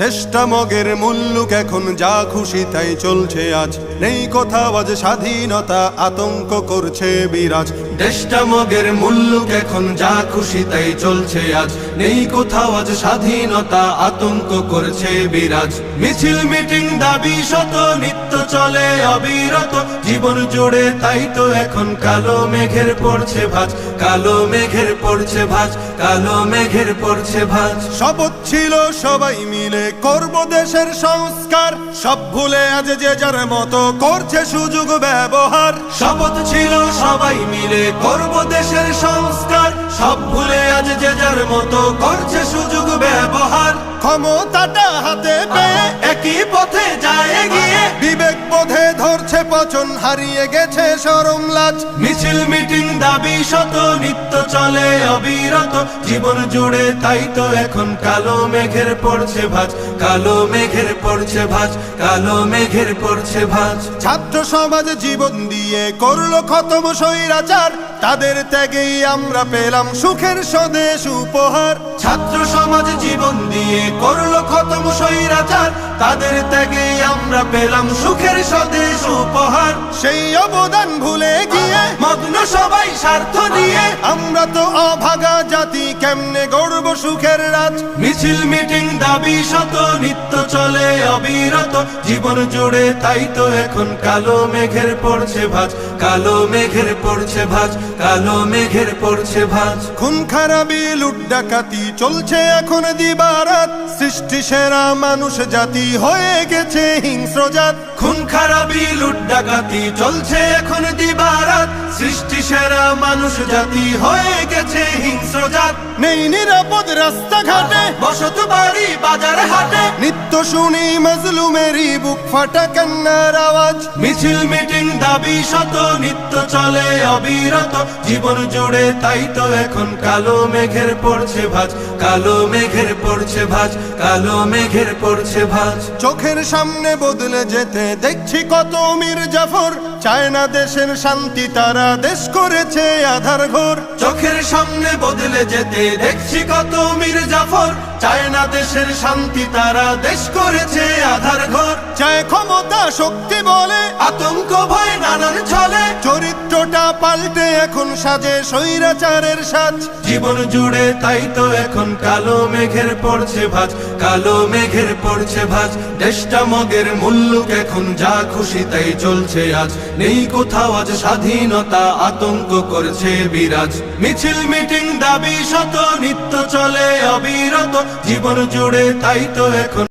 দেশটা মগের মুল্লুক এখন যা খুশি তাই চলছে আজ, নেই কোথাও আজ স্বাধীনতা, আতঙ্ক করছে বিরাজ। দেশটা মগের মুল্লুক এখন যা খুশি তাই চলছে আজ, নেই কোথাও আজ স্বাধীনতা, আতঙ্ক করছে বিরাজ। মিছিল মিটিং দাবি শত নিত্য চলে অবিরত, জীবন জুড়ে তাই তো এখন কালো মেঘের পড়ছে ভাঁজ, কালো মেঘের পড়ছে ভাঁজ, কালো মেঘের পড়ছে ভাঁজ। শপথ ছিল সবাই মিলে করব দেশের সংস্কার, সব ভুলে আজ যে যার মতো করছে সুযোগ ব্যবহার। শপথ ছিল সবাই মিলে করব দেশের সংস্কার, সব ভুলে আজ যে যার মতো করছে সুযোগ ব্যবহার। ক্ষমতাটা হাতে পেয়ে একই পথে যায় এগিয়ে, বিবেক বোধে ধরছে পচন, হারিয়ে গেছে শরম লাজ। মিছিল মিটিং দাবি শত নিত্য চলে অবিরত, জীবন জুড়ে তাই তো এখন কালো মেঘের পড়ছে ভাঁজ, কালো মেঘের পড়ছে ভাঁজ, কালো মেঘের পড়ছে ভাঁজ। ছাত্র সমাজ জীবন দিয়ে করলো খতম স্বৈরাচার, তাদের ত্যাগেই আমরা পেলাম সুখের স্বদেশ উপহার। ছাত্র সমাজ জীবন দিয়ে করলো খতম স্বৈরাচার, তাদের ত্যাগেই আমরা পেলাম সুখের স্বদেশ উপহার। সেই অবদান ভুলে গিয়ে মগ্ন সবাই স্বার্থ নিয়ে, আমরা তো অভাগা জাতি, কেমনে গড়ব সুখের রাজ। মিছিল মিটিং দাবি শত নিত্য চলে অবিরত, জীবন জুড়ে তাই তো এখন কালো মেঘের পড়ছে ভাঁজ, কালো মেঘের পড়ছে ভাঁজ, কালো মেঘের পড়ছে ভাঁজ। খুন খারাপি লুট ডাকাতি চলছে এখন দিবারাত, সৃষ্টি সেরা মানুষ জাতি হয়ে গেছে হিংস্র জাত। খুন খারাপি লুট ডাকাতি চলছে এখন দিবারাত, সৃষ্টি সেরা মানুষ জাতি হয়ে গেছে হিংস্র জাত। নেই নিরাপদ রাস্তাঘাটে, বসত বাড়ি বাজার হাটে, নিত্য শুনি মাজলুমেরই বুক ফাটা কান্নার আওয়াজ। মিছিল মিটিং দাবি শত নিত্য চলে অবিরত, জীবন জুড়ে তাই তো এখন কালো মেঘের পড়ছে ভাঁজ, কালো মেঘের পড়ছে ভাঁজ, কালো মেঘের পড়ছে ভাঁজ। চোখের সামনে বদলে যেতে দেখছি কত মীর জাফর, চায় না দেশের শান্তি, তারা দেশ করেছে আধার ঘর। চোখের সামনে বদলে যেতে দেখছি কত মীর জাফর, চায় না দেশের শান্তি, তারা দেশ করেছে আধার ঘর। চায় ক্ষমতা শক্তি বলে আতঙ্ক ভয় নানান ছলে, চরিত্রটা পাল্টে এখন সাজে স্বৈরাচারের সাজ। জীবন জুড়ে তাই তো এখন কালো মেঘের পড়ছে ভাঁজ, কালো মেঘের পড়ছে ভাঁজ। দেশটা মগের মুল্লুক এখন যা খুশি তাই চলছে আজ, নেই কোথাও আজ স্বাধীনতা, আতঙ্ক করছে বিরাজ। মিছিল মিটিং দাবি শত নিত্য চলে অবিরত, জীবন জুড়ে তাই তো এখন